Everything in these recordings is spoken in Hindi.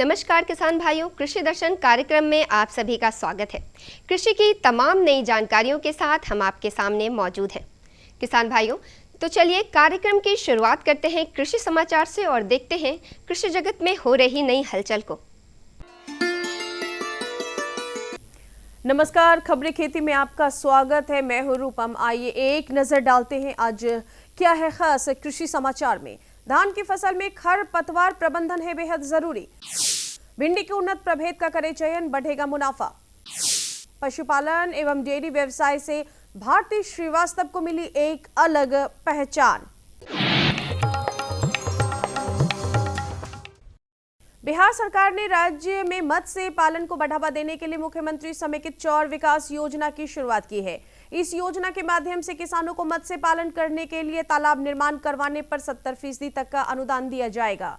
नमस्कार किसान भाइयों, कृषि दर्शन कार्यक्रम में आप सभी का स्वागत है। कृषि की तमाम नई जानकारियों के साथ हम आपके सामने मौजूद हैं। किसान भाइयों, तो चलिए कार्यक्रम की शुरुआत करते हैं कृषि समाचार से और देखते हैं कृषि जगत में हो रही नई हलचल को। नमस्कार, खबरें खेती में आपका स्वागत है। मैं हूं रूपम। आइए एक नजर डालते हैं आज क्या है खास कृषि समाचार में। धान की फसल में खरपतवार प्रबंधन है बेहद जरूरी। भिंडी के उन्नत प्रभेद का करे चयन, बढ़ेगा मुनाफा। पशुपालन एवं डेयरी व्यवसाय से भारती श्रीवास्तव को मिली एक अलग पहचान। बिहार सरकार ने राज्य में मत्स्य पालन को बढ़ावा देने के लिए मुख्यमंत्री समेकित चौर विकास योजना की शुरुआत की है। इस योजना के माध्यम से किसानों को मत्स्य पालन करने के लिए तालाब निर्माण करवाने पर 70% तक का अनुदान दिया जाएगा।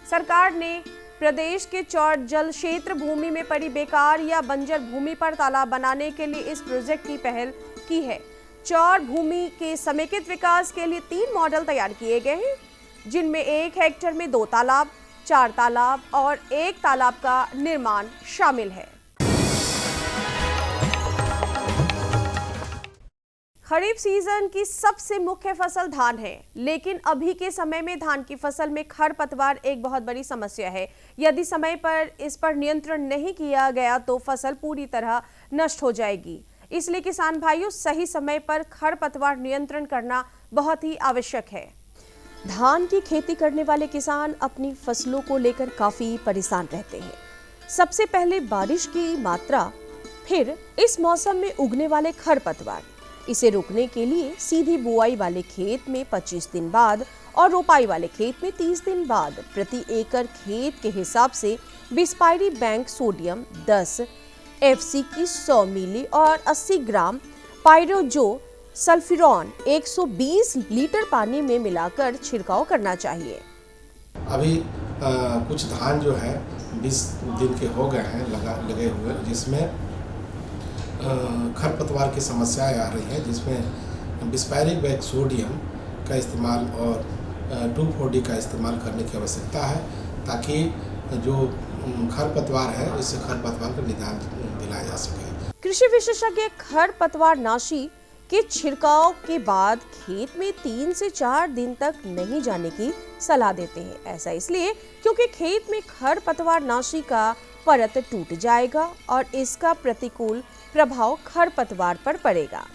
सरकार ने प्रदेश के चौर जल क्षेत्र भूमि में पड़ी बेकार या बंजर भूमि पर तालाब बनाने के लिए इस प्रोजेक्ट की पहल की है। चौर भूमि के समेकित विकास के लिए 3 मॉडल तैयार किए गए हैं, जिनमें 1 हेक्टेयर में 2 तालाब, 4 तालाब और 1 तालाब का निर्माण शामिल है। खरीफ सीजन की सबसे मुख्य फसल धान है, लेकिन अभी के समय में धान की फसल में खरपतवार एक बहुत बड़ी समस्या है। यदि समय पर इस पर नियंत्रण नहीं किया गया तो फसल पूरी तरह नष्ट हो जाएगी। इसलिए किसान भाइयों, सही समय पर खरपतवार नियंत्रण करना बहुत ही आवश्यक है। धान की खेती करने वाले किसान अपनी फसलों को लेकर काफी परेशान रहते हैं। सबसे पहले बारिश की मात्रा, फिर इस मौसम में उगने वाले खरपतवार। इसे रोकने के लिए सीधी बुआई वाले खेत में 25 दिन बाद और रोपाई वाले खेत में 30 दिन बाद प्रति एकड़ खेत के हिसाब से बिस्पायरी बैंक सोडियम 10 FC की 100 मिली और 80 ग्राम पायरोजो सल्फ्यूरॉन 120 लीटर पानी में मिलाकर छिड़काव करना चाहिए। अभी कुछ धान जो है 20 दिन के हो गए हैं लगे हुए, जिसमें खरपतवार की समस्याएं आ रही हैं, जिसमें बिस्पायरिक बैग सोडियम का इस्तेमाल और 2,4-D का इस्तेमाल करने की आवश्यकता है, ताकि जो खरपतवार है इससे खरपतवार का निदान दिलाया जा सके। कृषि विशेषज्ञ खरपतवार नाशी के छिड़काव के बाद खेत में 3 से 4 दिन तक नहीं जाने की सलाह देते हैं। ऐसा इसलिए क्योंकि खेत में खरपतवार नाशी का परत टूट जाएगा और इसका प्रतिकूल प्रभाव खरपतवार पर पड़ेगा।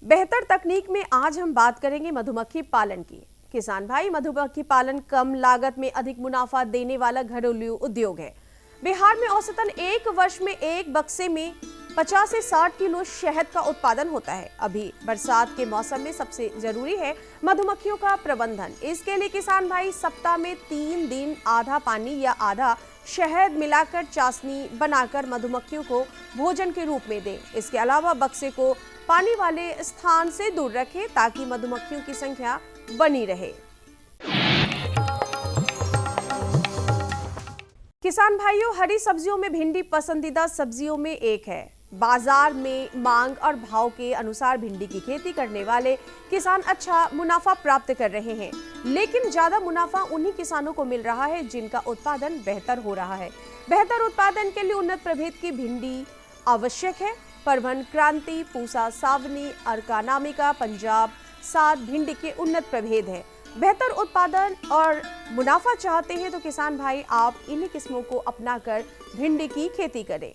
बेहतर तकनीक में आज हम बात करेंगे मधुमक्खी पालन की। किसान भाई, मधुमक्खी पालन कम लागत में अधिक मुनाफा देने वाला घरेलू उद्योग है। बिहार में औसतन एक वर्ष में एक बक्से में 50 से 60 किलो शहद का उत्पादन होता है। अभी बरसात के मौसम में सबसे जरूरी है मधुमक्खियों का प्रबंधन। इसके लिए किसान भाई सप्ताह में 3 दिन आधा पानी या आधा शहद मिलाकर चाशनी बनाकर मधुमक्खियों को भोजन के रूप में दें। इसके अलावा बक्से को पानी वाले स्थान से दूर रखें ताकि मधुमक्खियों की संख्या बनी रहे। किसान भाइयों, हरी सब्जियों में भिंडी पसंदीदा सब्जियों में एक है। बाजार में मांग और भाव के अनुसार भिंडी की खेती करने वाले किसान अच्छा मुनाफा प्राप्त कर रहे हैं, लेकिन ज्यादा मुनाफा उन्हीं किसानों को मिल रहा है जिनका उत्पादन बेहतर हो रहा है। बेहतर उत्पादन के लिए उन्नत प्रभेद की भिंडी आवश्यक है। परवन क्रांति, पूसा सावनी, अर्कानामिका, पंजाब 7 भिंडी के उन्नत प्रभेद है। बेहतर उत्पादन और मुनाफा चाहते हैं तो किसान भाई आप इन्हीं किस्मों को अपनाकर भिंडी की खेती करें।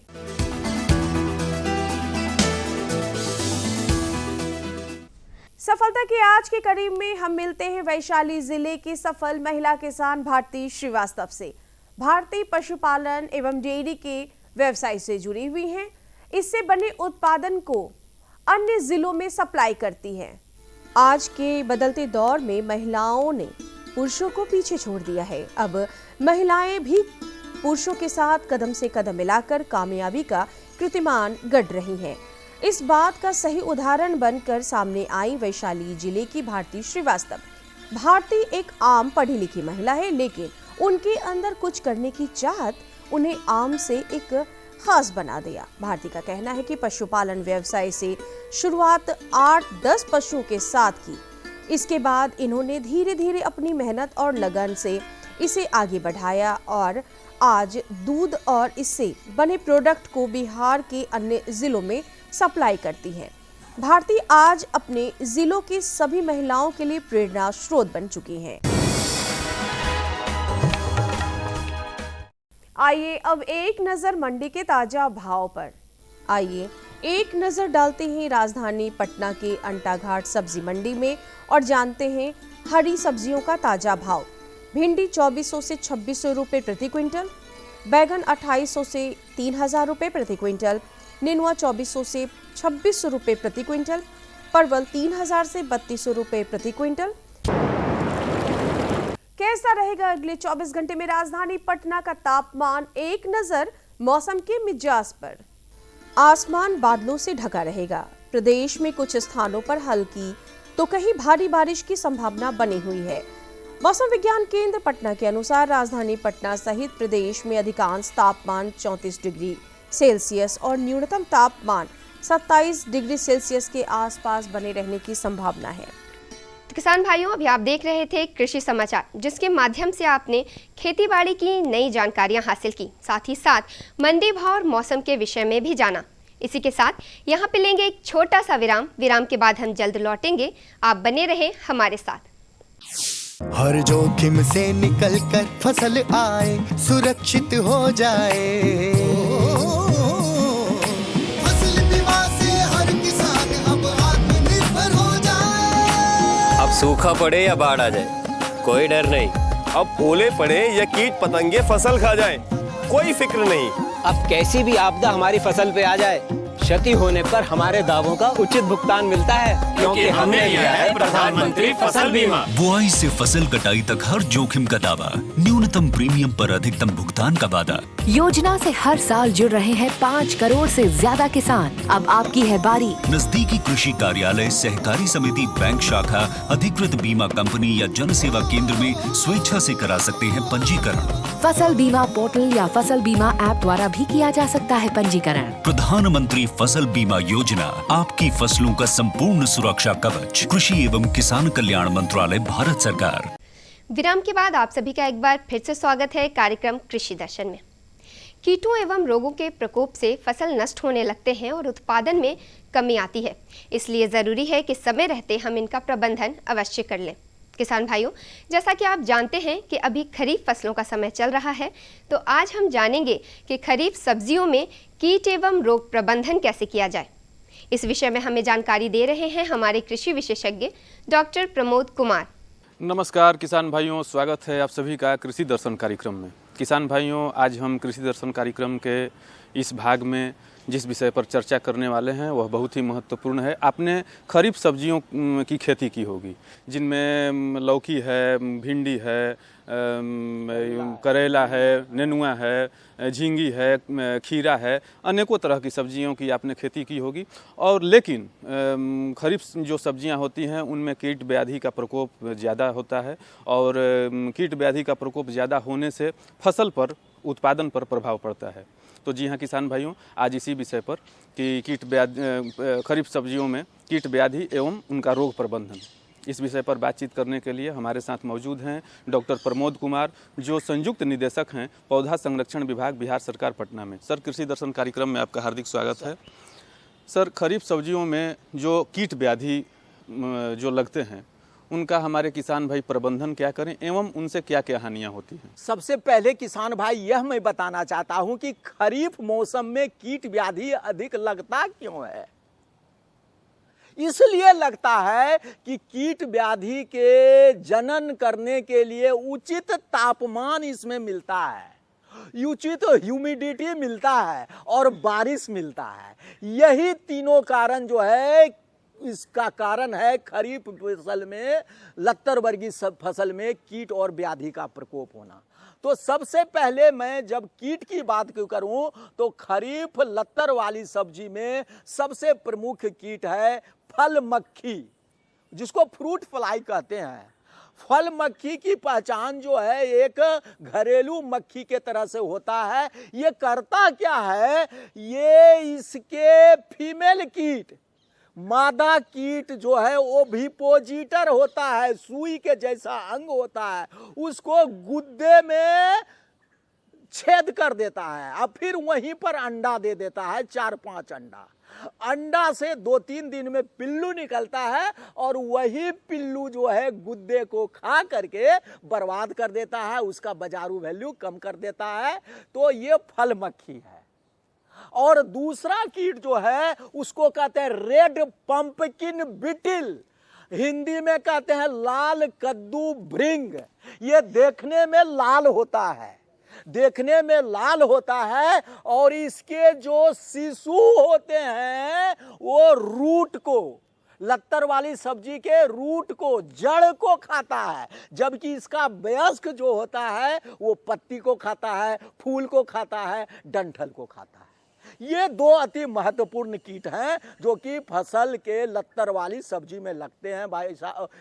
सफलता की आज के करीब में हम मिलते हैं वैशाली जिले की सफल महिला किसान भारती श्रीवास्तव से। भारती पशुपालन एवं डेयरी के व्यवसाय से जुड़ी हुई हैं। इससे बने उत्पादन को अन्य जिलों में सप्लाई करती हैं। आज के बदलते दौर में महिलाओं ने पुरुषों को पीछे छोड़ दिया है। अब महिलाएं भी पुरुषों के साथ कदम से कदम मिलाकर कामयाबी का कीर्तिमान गढ़ रही हैं। इस बात का सही उदाहरण बनकर सामने आई वैशाली जिले की भारती श्रीवास्तव। भारती एक आम पढ़ी लिखी महिला है, लेकिन उनके अंदर कुछ करने की चाहत उन्हें आम से एक खास बना दिया। भारती का कहना है कि पशुपालन व्यवसाय से शुरुआत 8-10 पशुओं के साथ की, इसके बाद इन्होंने धीरे धीरे अपनी मेहनत और लगन से इसे आगे बढ़ाया और आज दूध और इससे बने प्रोडक्ट को बिहार के अन्य जिलों में सप्लाई करती है। भारती आज अपने जिलों की सभी महिलाओं के लिए प्रेरणा स्रोत बन चुकी हैं। आइए अब एक नजर मंडी के ताजा भाव पर। आइए एक नजर डालते हैं राजधानी पटना के अंटाघाट सब्जी मंडी में और जानते हैं हरी सब्जियों का ताजा भाव। भिंडी 2400 से 2600 रुपए प्रति क्विंटल, बैगन 2800 से 3000 रुपए प्रति क्विंटल, नेनुआ 2400 से 2600 रुपए प्रति क्विंटल, परवल 3000 से 3200 रुपए प्रति क्विंटल। कैसा रहेगा अगले 24 घंटे में राजधानी पटना का तापमान? एक नजर मौसम के मिजाज पर। आसमान बादलों से ढका रहेगा। प्रदेश में कुछ स्थानों पर हल्की तो कहीं भारी बारिश की संभावना बनी हुई है। मौसम विज्ञान केंद्र पटना के अनुसार राजधानी पटना सहित प्रदेश में अधिकांश तापमान 34 डिग्री सेल्सियस और न्यूनतम तापमान 27 डिग्री सेल्सियस के आसपास बने रहने की संभावना है। तो किसान भाइयों, अभी आप देख रहे थे कृषि समाचार, जिसके माध्यम से आपने खेतीबाड़ी की नई जानकारियां हासिल की, साथ ही साथ मंडी भाव और मौसम के विषय में भी जाना। इसी के साथ यहाँ पे लेंगे एक छोटा सा विराम के बाद हम जल्द लौटेंगे। आप बने रहे हमारे साथ। हर जोखिम से निकल कर फसल आए, सुरक्षित हो जाए। फसल बीमा से हर किसान अब आत्मनिर्भर हो जाए। अब सूखा पड़े या बाढ़ आ जाए, कोई डर नहीं। अब ओले पड़े या कीट पतंगे फसल खा जाए, कोई फिक्र नहीं। अब कैसी भी आपदा हमारी फसल पे आ जाए, क्षति होने पर हमारे दावों का उचित भुगतान मिलता है, क्योंकि हमने लिया है प्रधानमंत्री फसल बीमा। बुआई से फसल कटाई तक हर जोखिम का दावा, न्यूनतम प्रीमियम पर अधिकतम भुगतान का वादा। योजना से हर साल जुड़ रहे हैं 5 करोड़ से ज्यादा किसान। अब आपकी है बारी। नजदीकी कृषि कार्यालय, सहकारी समिति, बैंक शाखा, अधिकृत बीमा कंपनी या जन सेवा केंद्र में स्वेच्छा से करा सकते हैं पंजीकरण। फसल बीमा पोर्टल या फसल बीमा ऐप द्वारा भी किया जा सकता है पंजीकरण। प्रधानमंत्री फसल बीमा योजना, आपकी फसलों का संपूर्ण सुरक्षा कवच। कृषि एवं किसान कल्याण मंत्रालय, भारत सरकार। विराम के बाद आप सभी का एक बार फिर से स्वागत है कार्यक्रम कृषि दर्शन में। कीटों एवं रोगों के प्रकोप से फसल नष्ट होने लगते हैं और उत्पादन में कमी आती है, इसलिए ज़रूरी है कि समय रहते हम इनका प्रबंधन अवश्य कर लें। किसान भाइयों, जैसा कि आप जानते हैं कि अभी खरीफ फसलों का समय चल रहा है, तो आज हम जानेंगे कि खरीफ सब्जियों में कीट एवं रोग प्रबंधन कैसे किया जाए। इस विषय में हमें जानकारी दे रहे हैं हमारे कृषि विशेषज्ञ डॉक्टर प्रमोद कुमार। नमस्कार किसान भाइयों, स्वागत है आप सभी का कृषि दर्शन कार्यक्रम में। किसान भाइयों, आज हम कृषि दर्शन कार्यक्रम के इस भाग में जिस विषय पर चर्चा करने वाले हैं वह बहुत ही महत्वपूर्ण है। आपने खरीफ सब्जियों की खेती की होगी, जिनमें लौकी है, भिंडी है, करेला है, नेनुआ है, झींगी है, खीरा है, अनेकों तरह की सब्जियों की आपने खेती की होगी। और लेकिन खरीफ जो सब्जियां होती हैं उनमें कीट व्याधि का प्रकोप ज़्यादा होता है और कीट व्याधि का प्रकोप ज़्यादा होने से फसल पर, उत्पादन पर प्रभाव पड़ता है। तो जी हाँ किसान भाइयों, आज इसी विषय पर कि खरीफ सब्जियों में कीट व्याधि एवं उनका रोग प्रबंधन, इस विषय पर बातचीत करने के लिए हमारे साथ मौजूद हैं डॉक्टर प्रमोद कुमार, जो संयुक्त निदेशक हैं पौधा संरक्षण विभाग, बिहार सरकार, पटना में। सर, कृषि दर्शन कार्यक्रम में आपका हार्दिक स्वागत है। सर, खरीफ सब्जियों में जो कीट व्याधि जो लगते हैं उनका हमारे किसान भाई प्रबंधन क्या करें एवं उनसे क्या क्या हानियां होती हैं? सबसे पहले किसान भाई यह मैं बताना चाहता हूं कि खरीफ मौसम में कीट व्याधि अधिक लगता क्यों है। इसलिए लगता है कि कीट व्याधि के जनन करने के लिए उचित तापमान इसमें मिलता है, उचित ह्यूमिडिटी मिलता है और बारिश मिलता है। यही तीनों कारण जो है, इसका कारण है खरीफ फसल में, लत्तर वर्गीय फसल में कीट और व्याधि का प्रकोप होना। तो सबसे पहले मैं जब कीट की बात करूं तो खरीफ लत्तर वाली सब्जी में सबसे प्रमुख कीट है फल मक्खी, जिसको फ्रूट फ्लाई कहते हैं। फल मक्खी की पहचान जो है एक घरेलू मक्खी के तरह से होता है। ये करता क्या है, ये इसके फीमेल कीट मादा कीट जो है वो विपोजिटर होता है, सुई के जैसा अंग होता है, उसको गुद्दे में छेद कर देता है और फिर वहीं पर अंडा दे देता है, 4-5 अंडा। अंडा से 2-3 दिन में पिल्लू निकलता है और वही पिल्लू जो है गुद्दे को खा करके बर्बाद कर देता है, उसका बाजारू वैल्यू कम कर देता है। तो ये फल मक्खी है। और दूसरा कीट जो है उसको कहते हैं रेड पंपकिन बिटिल, हिंदी में कहते हैं लाल कद्दू भृंग। ये देखने में लाल होता है, देखने में लाल होता है और इसके जो शिशु होते हैं वो रूट को, लत्तर वाली सब्जी के रूट को, जड़ को खाता है, जबकि इसका वयस्क जो होता है वो पत्ती को खाता है, फूल को खाता है, डंठल को खाता है। ये 2 अति महत्वपूर्ण कीट हैं जो कि फसल के लत्तर वाली सब्जी में लगते हैं भाई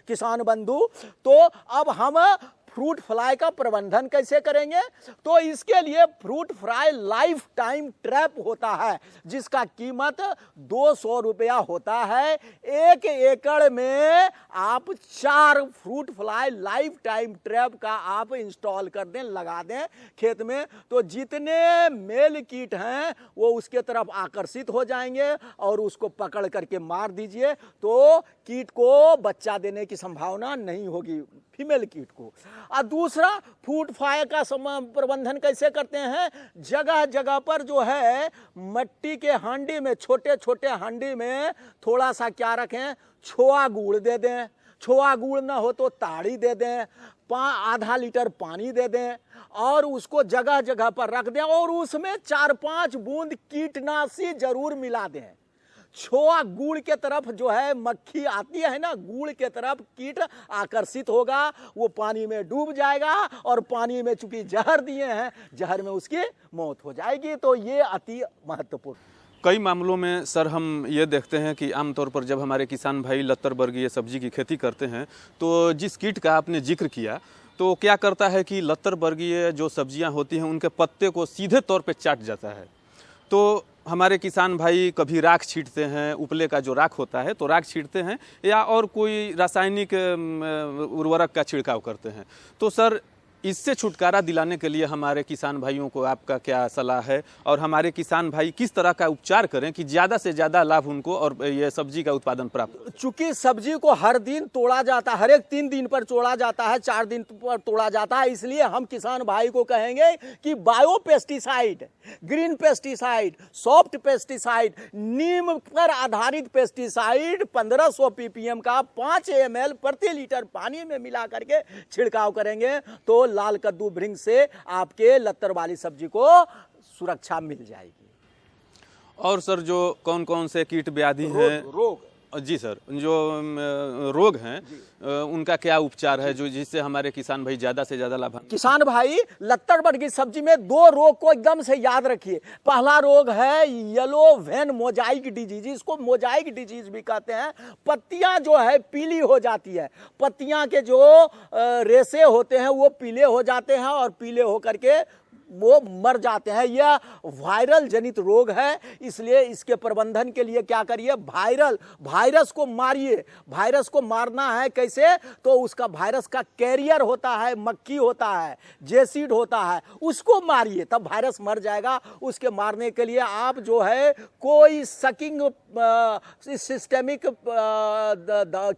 किसान बंधु। तो अब हम फ्रूट फ्लाई का प्रबंधन कैसे करेंगे? तो इसके लिए fruit fly life time trap होता है जिसका कीमत 200 रुपया होता है। 1 एकड़ में आप 4 fruit fly life time trap का आप इंस्टॉल कर दें, लगा दें खेत में, तो जितने मेल कीट हैं वो उसके तरफ आकर्षित हो जाएंगे और उसको पकड़ करके मार दीजिए तो कीट को बच्चा देने की संभावना नहीं होगी, फीमेल कीट को। और दूसरा फ्रूट फ्लाई का प्रबंधन कैसे करते हैं? जगह जगह पर जो है मिट्टी के हांडी में, छोटे छोटे हांडी में थोड़ा सा क्या रखें, छोआ गुड़ दे दें, छोआ गुड़ ना हो तो ताड़ी दे दें, आधा लीटर पानी दे दें और उसको जगह जगह पर रख दें और उसमें 4-5 बूंद कीटनाशी जरूर मिला दें। छोआ गुड़ के तरफ जो है मक्खी आती है ना, गुड़ के तरफ कीट आकर्षित होगा, वो पानी में डूब जाएगा और पानी में चूंकि जहर दिए हैं, जहर में उसकी मौत हो जाएगी। तो ये अति महत्वपूर्ण। कई मामलों में सर हम ये देखते हैं कि आमतौर पर जब हमारे किसान भाई लत्तर वर्गीय सब्जी की खेती करते हैं तो जिस कीट का आपने जिक्र किया तो क्या करता है कि लत्तर वर्गीय जो सब्जियां होती हैं उनके पत्ते को सीधे तौर पे चाट जाता है। तो हमारे किसान भाई कभी राख छींटते हैं, उपले का जो राख होता है तो राख छींटते हैं या और कोई रासायनिक उर्वरक का छिड़काव करते हैं। तो सर इससे छुटकारा दिलाने के लिए हमारे किसान भाइयों को आपका क्या सलाह है और हमारे किसान भाई किस तरह का उपचार करें कि ज़्यादा से ज़्यादा लाभ उनको और ये सब्जी का उत्पादन प्राप्त? चूंकि सब्जी को हर दिन तोड़ा जाता है, हर एक 3 दिन पर तोड़ा जाता है, 4 दिन पर तोड़ा जाता है, इसलिए हम किसान भाई को कहेंगे कि bio pesticide, green pesticide, soft pesticide, नीम पर आधारित पेस्टिसाइड 1500 ppm का 5 ml प्रति लीटर पानी में मिला करके छिड़काव करेंगे तो लाल कद्दू भृंग से आपके लत्तर वाली सब्जी को सुरक्षा मिल जाएगी। और सर जो कौन कौन से कीट व्याधि हैं? रोग जी सर, जो रोग हैं उनका क्या उपचार है जो जिससे हमारे किसान भाई ज़्यादा से ज़्यादा लाभ? किसान भाई लत्तर वर्गीय सब्जी में 2 रोग को एकदम से याद रखिए। पहला रोग है येलो वेन मोजाइक डिजीज, इसको मोजाइक डिजीज भी कहते हैं। पत्तियां जो है पीली हो जाती है, पत्तियां के जो रेशे होते हैं वो पीले हो जाते हैं और पीले होकर के वो मर जाते हैं। यह वायरल जनित रोग है, इसलिए इसके प्रबंधन के लिए क्या करिए, वायरस को मारिए। वायरस को मारना है कैसे? तो उसका वायरस का कैरियर होता है, मक्खी होता है, जेसीड होता है, उसको मारिए तब वायरस मर जाएगा। उसके मारने के लिए आप जो है कोई सकिंग सिस्टेमिक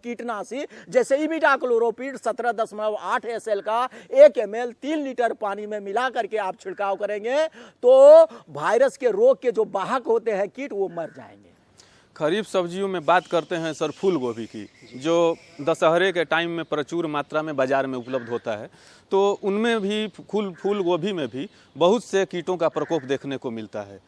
कीटनाशी जैसे इमिडाक्लोरोपिड 17.8 SL का 1 ml 3 लीटर पानी में मिला करके आप छिड़काव करेंगे तो वायरस के रोग के जो वाहक होते हैं कीट वो मर जाएंगे। खरीफ सब्जियों में बात करते हैं सर फूल गोभी की, जो दशहरे के टाइम में प्रचुर मात्रा में बाजार में उपलब्ध होता है, तो उनमें भी फूल गोभी में भी बहुत से कीटों का प्रकोप देखने को मिलता है।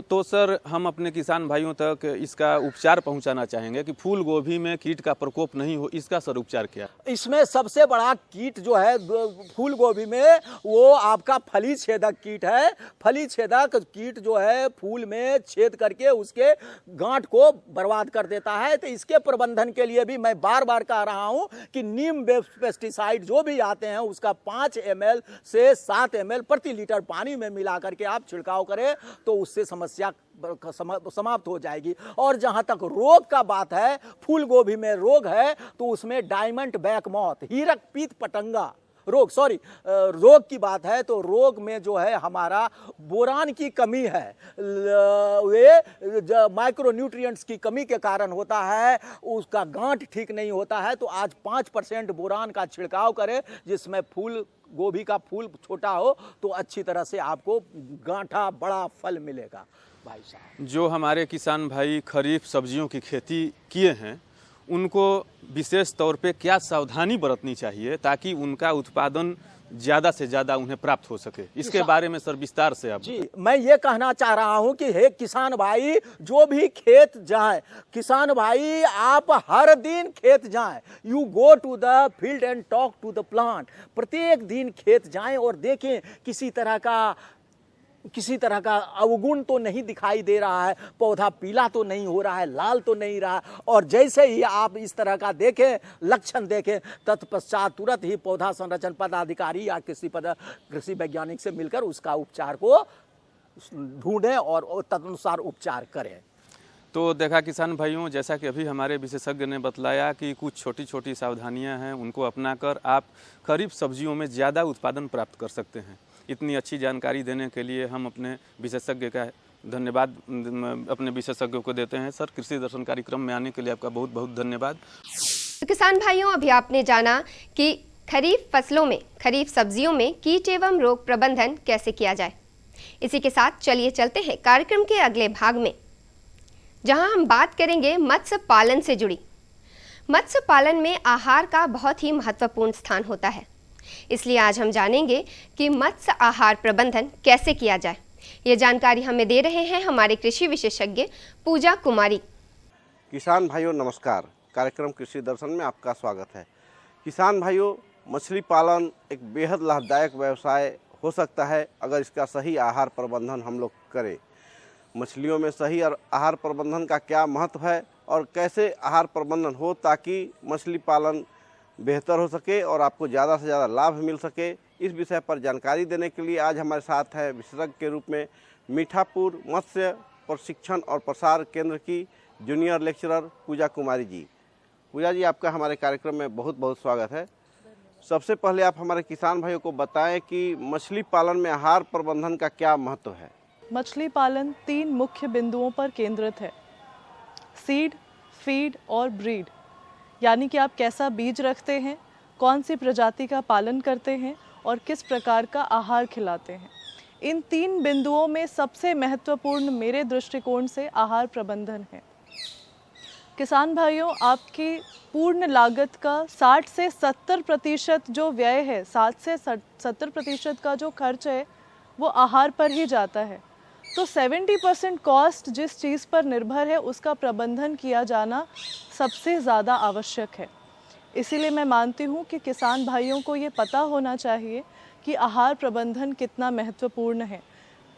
तो सर हम अपने किसान भाइयों तक इसका उपचार पहुंचाना चाहेंगे कि फूल गोभी में कीट का प्रकोप नहीं हो, इसका सर उपचार क्या? इसमें सबसे बड़ा कीट जो है फूल गोभी में वो आपका फली छेदक कीट है। फली छेदक कीट जो है फूल में छेद करके उसके गांठ को बर्बाद कर देता है। तो इसके प्रबंधन के लिए भी मैं बार बार कह रहा हूं कि नीम बेस्ड पेस्टिसाइड जो भी आते हैं उसका 5 ml से 7 ml प्रति लीटर पानी में मिला करके आप छिड़काव करें तो उससे समस्या समाप्त हो जाएगी। और जहां तक रोग का बात है, फूल गोभी में रोग है तो उसमें डायमंड बैक मॉथ, हीरक पीत पतंगा रोग की बात है तो रोग में जो है हमारा बोरान की कमी है, वे माइक्रोन्यूट्रिएंट्स की कमी के कारण होता है, उसका गांठ ठीक नहीं होता है। तो आज 5% बोरान का छिड़काव करें, जिसमें फूल गोभी का फूल छोटा हो तो अच्छी तरह से आपको गांठा बड़ा फल मिलेगा। भाई साहब, जो हमारे किसान भाई खरीफ सब्जियों की खेती किए हैं उनको विशेष तौर पे क्या सावधानी बरतनी चाहिए ताकि उनका उत्पादन ज़्यादा से ज़्यादा उन्हें प्राप्त हो सके, इसके बारे में सर विस्तार से आप जी। मैं ये कहना चाह रहा हूं कि हे किसान भाई, जो भी खेत जाए, किसान भाई आप हर दिन खेत जाएं, you go to the field and talk to the plant. प्रत्येक दिन खेत जाएं और देखें किसी तरह का अवगुण तो नहीं दिखाई दे रहा है, पौधा पीला तो नहीं हो रहा है, लाल तो नहीं रहा। और जैसे ही आप इस तरह का देखें, लक्षण देखें, तत्पश्चात तुरंत ही पौधा संरक्षण पदाधिकारी या कृषि वैज्ञानिक से मिलकर उसका उपचार को ढूंढें और तदनुसार उपचार करें। तो देखा किसान भाइयों, जैसा कि अभी हमारे विशेषज्ञ ने बतलाया कि कुछ छोटी छोटी सावधानियां हैं, उनको अपनाकर आप खरीफ सब्जियों में ज़्यादा उत्पादन प्राप्त कर सकते हैं। इतनी अच्छी जानकारी देने के लिए हम अपने विशेषज्ञ का धन्यवाद अपने विशेषज्ञों को देते हैं। सर, कृषि दर्शन कार्यक्रम में आने के लिए आपका बहुत बहुत धन्यवाद। तो किसान भाइयों, अभी आपने जाना कि खरीफ फसलों में, खरीफ सब्जियों में कीट एवं रोग प्रबंधन कैसे किया जाए। इसी के साथ चलिए चलते हैं कार्यक्रम के अगले भाग में, जहां हम बात करेंगे मत्स्य पालन से जुड़ी। मत्स्य पालन में आहार का बहुत ही महत्वपूर्ण स्थान होता है, इसलिए आज हम जानेंगे कि मत्स्य आहार प्रबंधन कैसे किया जाए। ये जानकारी हमें दे रहे हैं हमारे कृषि विशेषज्ञ पूजा कुमारी। किसान भाइयों नमस्कार, कार्यक्रम कृषि दर्शन में आपका स्वागत है। किसान भाइयों, मछली पालन एक बेहद लाभदायक व्यवसाय हो सकता है अगर इसका सही आहार प्रबंधन हम लोग करें। मछलियों में सही आहार प्रबंधन का क्या महत्व है और कैसे आहार प्रबंधन हो ताकि मछली पालन बेहतर हो सके और आपको ज़्यादा से ज़्यादा लाभ मिल सके, इस विषय पर जानकारी देने के लिए आज हमारे साथ है विशेषज्ञ के रूप में मीठापुर मत्स्य प्रशिक्षण और प्रसार केंद्र की जूनियर लेक्चरर पूजा कुमारी जी। पूजा जी, आपका हमारे कार्यक्रम में बहुत बहुत स्वागत है। सबसे पहले आप हमारे किसान भाइयों को बताएं कि मछली पालन में आहार प्रबंधन का क्या महत्व है। मछली पालन 3 मुख्य बिंदुओं पर केंद्रित है, सीड, फीड और ब्रीड। यानी कि आप कैसा बीज रखते हैं, कौन सी प्रजाति का पालन करते हैं और किस प्रकार का आहार खिलाते हैं। इन 3 बिंदुओं में सबसे महत्वपूर्ण मेरे दृष्टिकोण से आहार प्रबंधन है। किसान भाइयों, आपकी पूर्ण लागत का 60 से 70% जो व्यय है, 60 से 70% का जो खर्च है वो आहार पर ही जाता है। तो 70% कॉस्ट जिस चीज़ पर निर्भर है उसका प्रबंधन किया जाना सबसे ज़्यादा आवश्यक है। इसीलिए मैं मानती हूँ कि किसान भाइयों को ये पता होना चाहिए कि आहार प्रबंधन कितना महत्वपूर्ण है।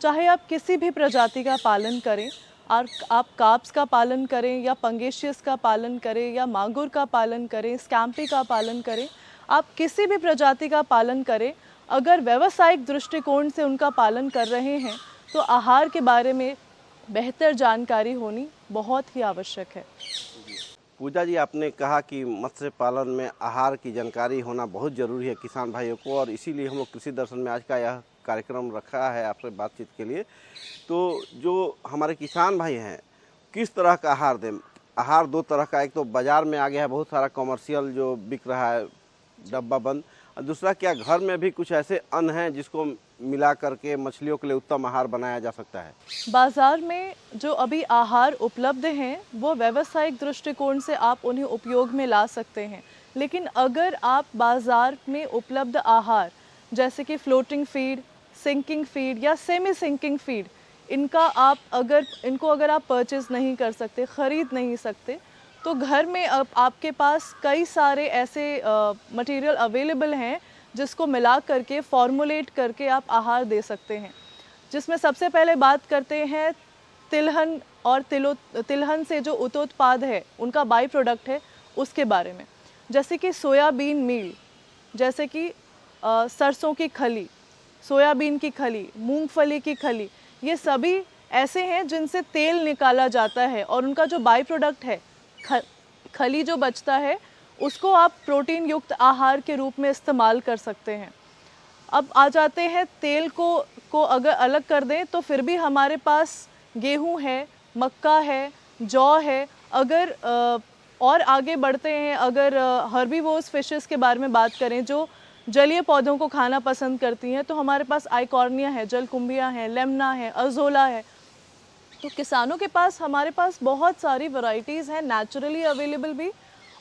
चाहे आप किसी भी प्रजाति का पालन करें, आप कार्प्स का पालन करें या पंगेशियस का पालन करें या मांगुर का पालन करें, स्कैम्पी का पालन करें, आप किसी भी प्रजाति का पालन करें, अगर व्यावसायिक दृष्टिकोण से उनका पालन कर रहे हैं तो आहार के बारे में बेहतर जानकारी होनी बहुत ही आवश्यक है। पूजा जी, आपने कहा कि मत्स्य पालन में आहार की जानकारी होना बहुत ज़रूरी है किसान भाइयों को, और इसीलिए हम लोग कृषि दर्शन में आज का यह कार्यक्रम रखा है आपसे बातचीत के लिए। तो जो हमारे किसान भाई हैं, किस तरह का आहार दें? आहार 2 तरह का, एक तो बाज़ार में आ गया है बहुत सारा कमर्शियल जो बिक रहा है डब्बा बंद, और दूसरा क्या घर में भी कुछ ऐसे अन्न हैं जिसको मिला करके मछलियों के लिए उत्तम आहार बनाया जा सकता है? बाज़ार में जो अभी आहार उपलब्ध हैं वो व्यावसायिक दृष्टिकोण से आप उन्हें उपयोग में ला सकते हैं, लेकिन अगर आप बाज़ार में उपलब्ध आहार जैसे कि फ्लोटिंग फीड, सिंकिंग फीड या सेमी सिंकिंग फीड, इनको अगर आप परचेज़ नहीं कर सकते, ख़रीद नहीं सकते, तो घर में आपके पास कई सारे ऐसे मटेरियल अवेलेबल हैं जिसको मिला करके फॉर्मुलेट करके आप आहार दे सकते हैं। जिसमें सबसे पहले बात करते हैं तिलहन और तिलहन से जो उत्पाद है, उनका बाई प्रोडक्ट है, उसके बारे में। जैसे कि सोयाबीन मील, जैसे कि सरसों की खली, सोयाबीन की खली, मूंगफली की खली, ये सभी ऐसे हैं जिनसे तेल निकाला जाता है और उनका जो बाई प्रोडक्ट है खली जो बचता है उसको आप प्रोटीन युक्त आहार के रूप में इस्तेमाल कर सकते हैं। अब आ जाते हैं तेल को अगर अलग कर दें तो फिर भी हमारे पास गेहूं है, मक्का है, जौ है। अगर और आगे बढ़ते हैं, अगर हर्बीवोर्स फिशेस के बारे में बात करें जो जलीय पौधों को खाना पसंद करती हैं, तो हमारे पास आइकॉर्निया है, जलकुंभियाँ हैं, लेमना है, अजोला है। तो किसानों के पास हमारे पास बहुत सारी वैरायटीज़ हैं, नेचुरली अवेलेबल भी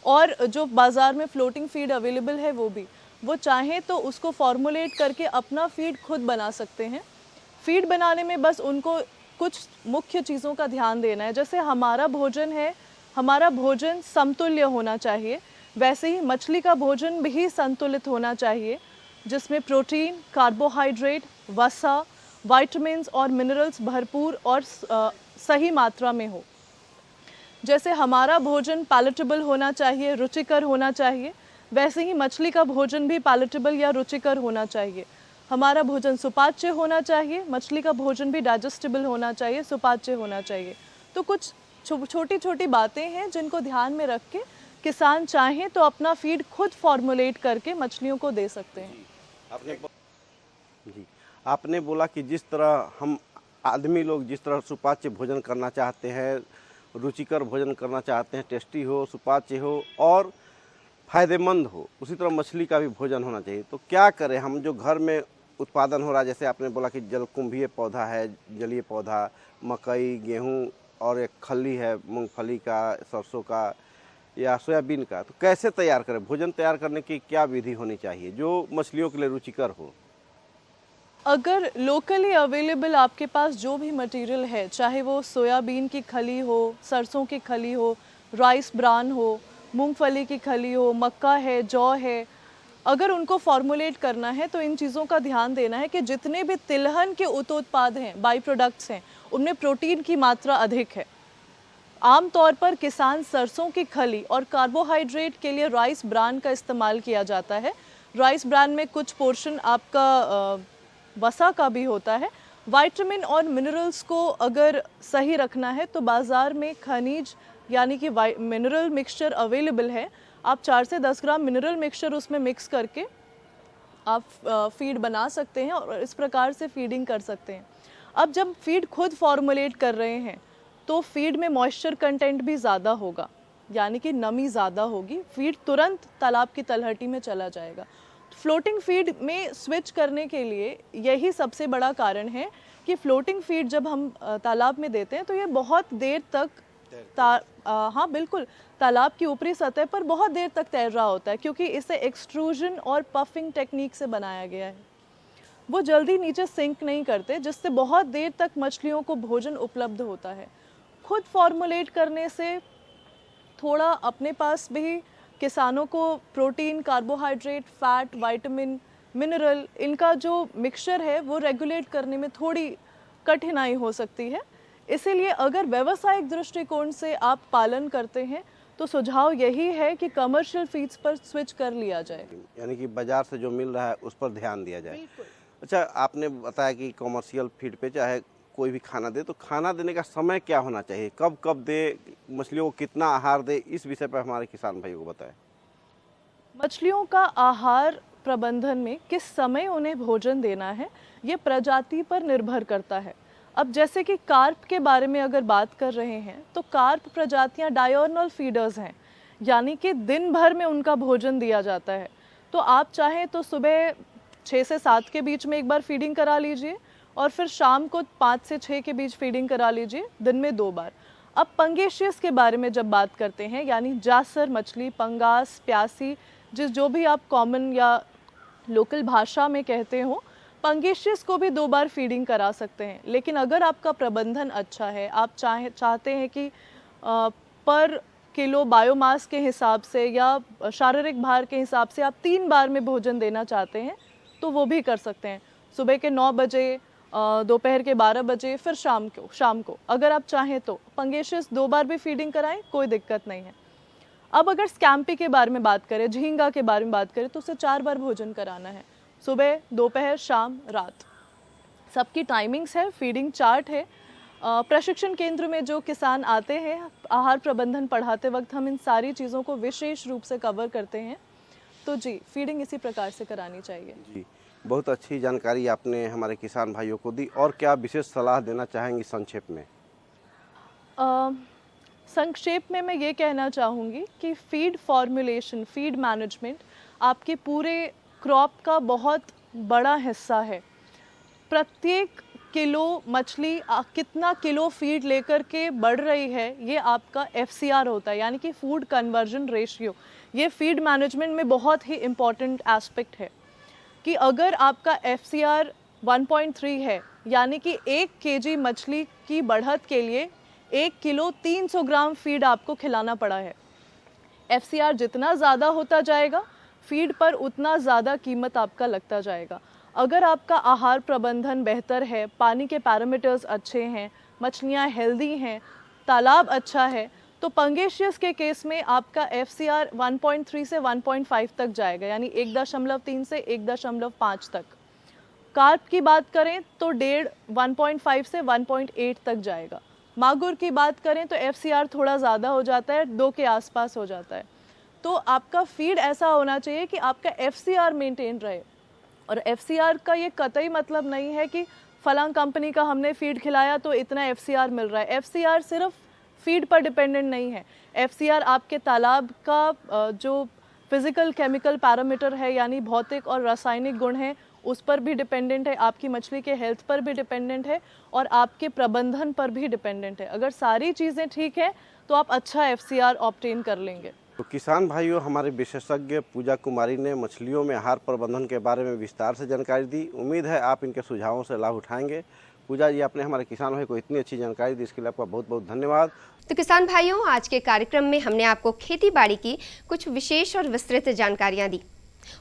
और जो बाज़ार में फ्लोटिंग फीड अवेलेबल है वो भी। वो चाहें तो उसको फॉर्मुलेट करके अपना फीड खुद बना सकते हैं। फीड बनाने में बस उनको कुछ मुख्य चीज़ों का ध्यान देना है। जैसे हमारा भोजन है, हमारा भोजन समतुल्य होना चाहिए, वैसे ही मछली का भोजन भी संतुलित होना चाहिए, जिसमें प्रोटीन, कार्बोहाइड्रेट, वसा, विटामिन्स और मिनरल्स भरपूर और सही मात्रा में हो। जैसे हमारा भोजन पैलेटेबल होना चाहिए, रुचिकर होना चाहिए, वैसे ही मछली का भोजन भी पैलेटेबल या रुचिकर होना चाहिए। हमारा भोजन सुपाच्य होना चाहिए, मछली का भोजन भी डाइजेस्टेबल होना चाहिए, सुपाच्य होना चाहिए। तो कुछ छोटी छोटी बातें हैं जिनको ध्यान में रख के किसान चाहें तो अपना फीड खुद फॉर्मुलेट करके मछलियों को दे सकते हैं। आपने बोला कि जिस तरह हम आदमी लोग जिस तरह सुपाच्य भोजन करना चाहते हैं, रुचिकर भोजन करना चाहते हैं, टेस्टी हो, सुपाच्य हो और फ़ायदेमंद हो, उसी तरह मछली का भी भोजन होना चाहिए। तो क्या करें हम, जो घर में उत्पादन हो रहा है, जैसे आपने बोला कि जलकुंभीय पौधा है, जलीय पौधा, मकई, गेहूं और एक खली है मूंगफली का, सरसों का या सोयाबीन का, तो कैसे तैयार करें? भोजन तैयार करने की क्या विधि होनी चाहिए जो मछलियों के लिए रुचिकर हो? अगर लोकली अवेलेबल आपके पास जो भी मटेरियल है, चाहे वो सोयाबीन की खली हो, सरसों की खली हो, राइस ब्रान हो, मूंगफली की खली हो, मक्का है, जौ है, अगर उनको फॉर्मुलेट करना है तो इन चीज़ों का ध्यान देना है कि जितने भी तिलहन के उत्पाद हैं, बाई प्रोडक्ट्स हैं, उनमें प्रोटीन की मात्रा अधिक है। आमतौर पर किसान सरसों की खली और कार्बोहाइड्रेट के लिए राइस ब्रान का इस्तेमाल किया जाता है। राइस ब्रान में कुछ पोर्शन आपका वसा का भी होता है। विटामिन और मिनरल्स को अगर सही रखना है तो बाज़ार में खनिज यानी कि मिनरल मिक्सचर अवेलेबल है। आप 4 से 10 ग्राम मिनरल मिक्सचर उसमें मिक्स करके आप फीड बना सकते हैं और इस प्रकार से फीडिंग कर सकते हैं। अब जब फीड खुद फॉर्मुलेट कर रहे हैं तो फीड में मॉइस्चर कंटेंट भी ज़्यादा होगा, यानी कि नमी ज़्यादा होगी, फीड तुरंत तालाब की तलहटी में चला जाएगा। फ्लोटिंग फीड में स्विच करने के लिए यही सबसे बड़ा कारण है कि फ्लोटिंग फीड जब हम तालाब में देते हैं तो ये बहुत देर तक हाँ बिल्कुल, तालाब की ऊपरी सतह पर बहुत देर तक तैर रहा होता है, क्योंकि इसे एक्सट्रूजन और पफिंग टेक्निक से बनाया गया है। वो जल्दी नीचे सिंक नहीं करते, जिससे बहुत देर तक मछलियों को भोजन उपलब्ध होता है। खुद फॉर्मुलेट करने से थोड़ा अपने पास भी किसानों को protein, carbohydrate, fat, vitamin, mineral, इनका जो मिक्सचर है वो रेगुलेट करने में थोड़ी कठिनाई हो सकती है। इसीलिए अगर व्यावसायिक दृष्टिकोण से आप पालन करते हैं तो सुझाव यही है कि कमर्शियल फीड्स पर स्विच कर लिया जाए, यानी कि बाजार से जो मिल रहा है उस पर ध्यान दिया जाए। अच्छा, आपने बताया कि कमर्शियल फीड पे चाहे कोई भी खाना दे, तो खाना देने का समय क्या होना चाहिए, कब कब दे, मछलियों को कितना आहार दे, इस विषय पर हमारे किसान भाइयों को बताएं। मछलियों का आहार प्रबंधन में किस समय उन्हें भोजन देना है ये प्रजाति पर निर्भर करता है। अब जैसे कि कार्प के बारे में अगर बात कर रहे हैं तो कार्प प्रजातियां डायर्नल फीडर्स हैं, यानी कि दिन भर में उनका भोजन दिया जाता है। तो आप चाहें तो सुबह 6 से 7 के बीच में एक बार फीडिंग करा लीजिए और फिर शाम को 5 से 6 के बीच फीडिंग करा लीजिए, दिन में 2 बार। अब पंगेशियस के बारे में जब बात करते हैं, यानी जासर मछली, पंगास, प्यासी, जो भी आप कॉमन या लोकल भाषा में कहते हो, पंगेशियस को भी 2 बार फीडिंग करा सकते हैं। लेकिन अगर आपका प्रबंधन अच्छा है, आप चाहते हैं कि पर किलो बायोमास के हिसाब से या शारीरिक भार के हिसाब से आप 3 बार में भोजन देना चाहते हैं तो वो भी कर सकते हैं। सुबह के 9 बजे, दोपहर के 12 बजे, फिर शाम को अगर आप चाहें तो पंगेशियस 2 बार भी फीडिंग कराएं, कोई दिक्कत नहीं है। अब अगर स्कैम्पी के बारे में बात करें, झींगा के बारे में बात करें, तो उसे 4 बार भोजन कराना है। सुबह, दोपहर, शाम, रात। सबकी टाइमिंग्स है, फीडिंग चार्ट है। प्रशिक्षण केंद्र में जो किसान आते हैं, आहार प्रबंधन पढ़ाते वक्त हम इन सारी चीज़ों को विशेष रूप से कवर करते हैं। तो जी, फीडिंग इसी प्रकार से करानी चाहिए। जी, बहुत अच्छी जानकारी आपने हमारे किसान भाइयों को दी। और क्या विशेष सलाह देना चाहेंगी संक्षेप में? संक्षेप में मैं ये कहना चाहूँगी कि फीड फॉर्मुलेशन, फीड मैनेजमेंट आपके पूरे क्रॉप का बहुत बड़ा हिस्सा है। प्रत्येक किलो मछली कितना किलो फीड लेकर के बढ़ रही है, ये आपका FCR होता है, यानी कि फूड कन्वर्जन रेशियो। ये फीड मैनेजमेंट में बहुत ही इम्पॉर्टेंट एस्पेक्ट है कि अगर आपका FCR 1.3 है, यानी कि 1 kg मछली की बढ़त के लिए 1 किलो 300 ग्राम फीड आपको खिलाना पड़ा है। FCR जितना ज़्यादा होता जाएगा, फीड पर उतना ज़्यादा कीमत आपका लगता जाएगा। अगर आपका आहार प्रबंधन बेहतर है, पानी के पैरामीटर्स अच्छे हैं, मछलियाँ हेल्दी हैं, तालाब अच्छा है, तो पंगेशियस के केस में आपका FCR 1.3 से 1.5 तक जाएगा, यानी 1.3 से 1.5 तक। कार्प की बात करें तो 1.5 से 1.8 तक जाएगा। मागुर की बात करें तो FCR थोड़ा ज़्यादा हो जाता है, 2 के आसपास हो जाता है। तो आपका फीड ऐसा होना चाहिए कि आपका FCR मेंटेन रहे। और FCR का ये कतई मतलब नहीं है कि फलां कंपनी का हमने फीड खिलाया तो इतना FCR मिल रहा है। FCR सिर्फ फीड पर डिपेंडेंट नहीं है। FCR आपके तालाब का जो फिजिकल केमिकल पैरामीटर है, यानी भौतिक और रासायनिक गुण हैं, उस पर भी डिपेंडेंट है, आपकी मछली के हेल्थ पर भी डिपेंडेंट है और आपके प्रबंधन पर भी डिपेंडेंट है। अगर सारी चीज़ें ठीक हैं तो आप अच्छा FCR ऑब्टेन कर लेंगे। तो किसान भाइयों, हमारे विशेषज्ञ पूजा कुमारी ने मछलियों में आहार प्रबंधन के बारे में विस्तार से जानकारी दी। उम्मीद है आप इनके सुझावों से लाभ उठाएंगे। पूजा जी, आपने हमारे किसान भाई को इतनी अच्छी जानकारी दी, इसके लिए आपका बहुत बहुत धन्यवाद। तो किसान भाइयों, आज के कार्यक्रम में हमने आपको खेती बाड़ी की कुछ विशेष और विस्तृत जानकारियाँ दी।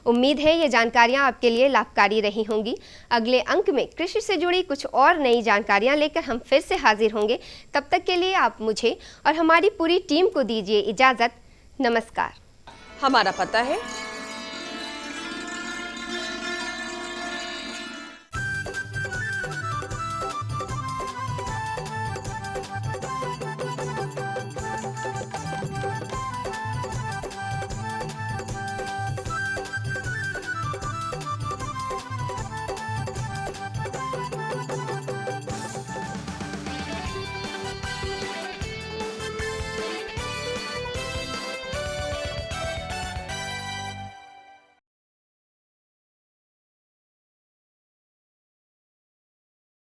उम्मीद है ये जानकारियाँ आपके लिए लाभकारी रही होंगी। अगले अंक में कृषि से जुड़ी कुछ और नई जानकारियाँ लेकर हम फिर से हाजिर होंगे। तब तक के लिए आप मुझे और हमारी पूरी टीम को दीजिए इजाज़त। नमस्कार। हमारा पता है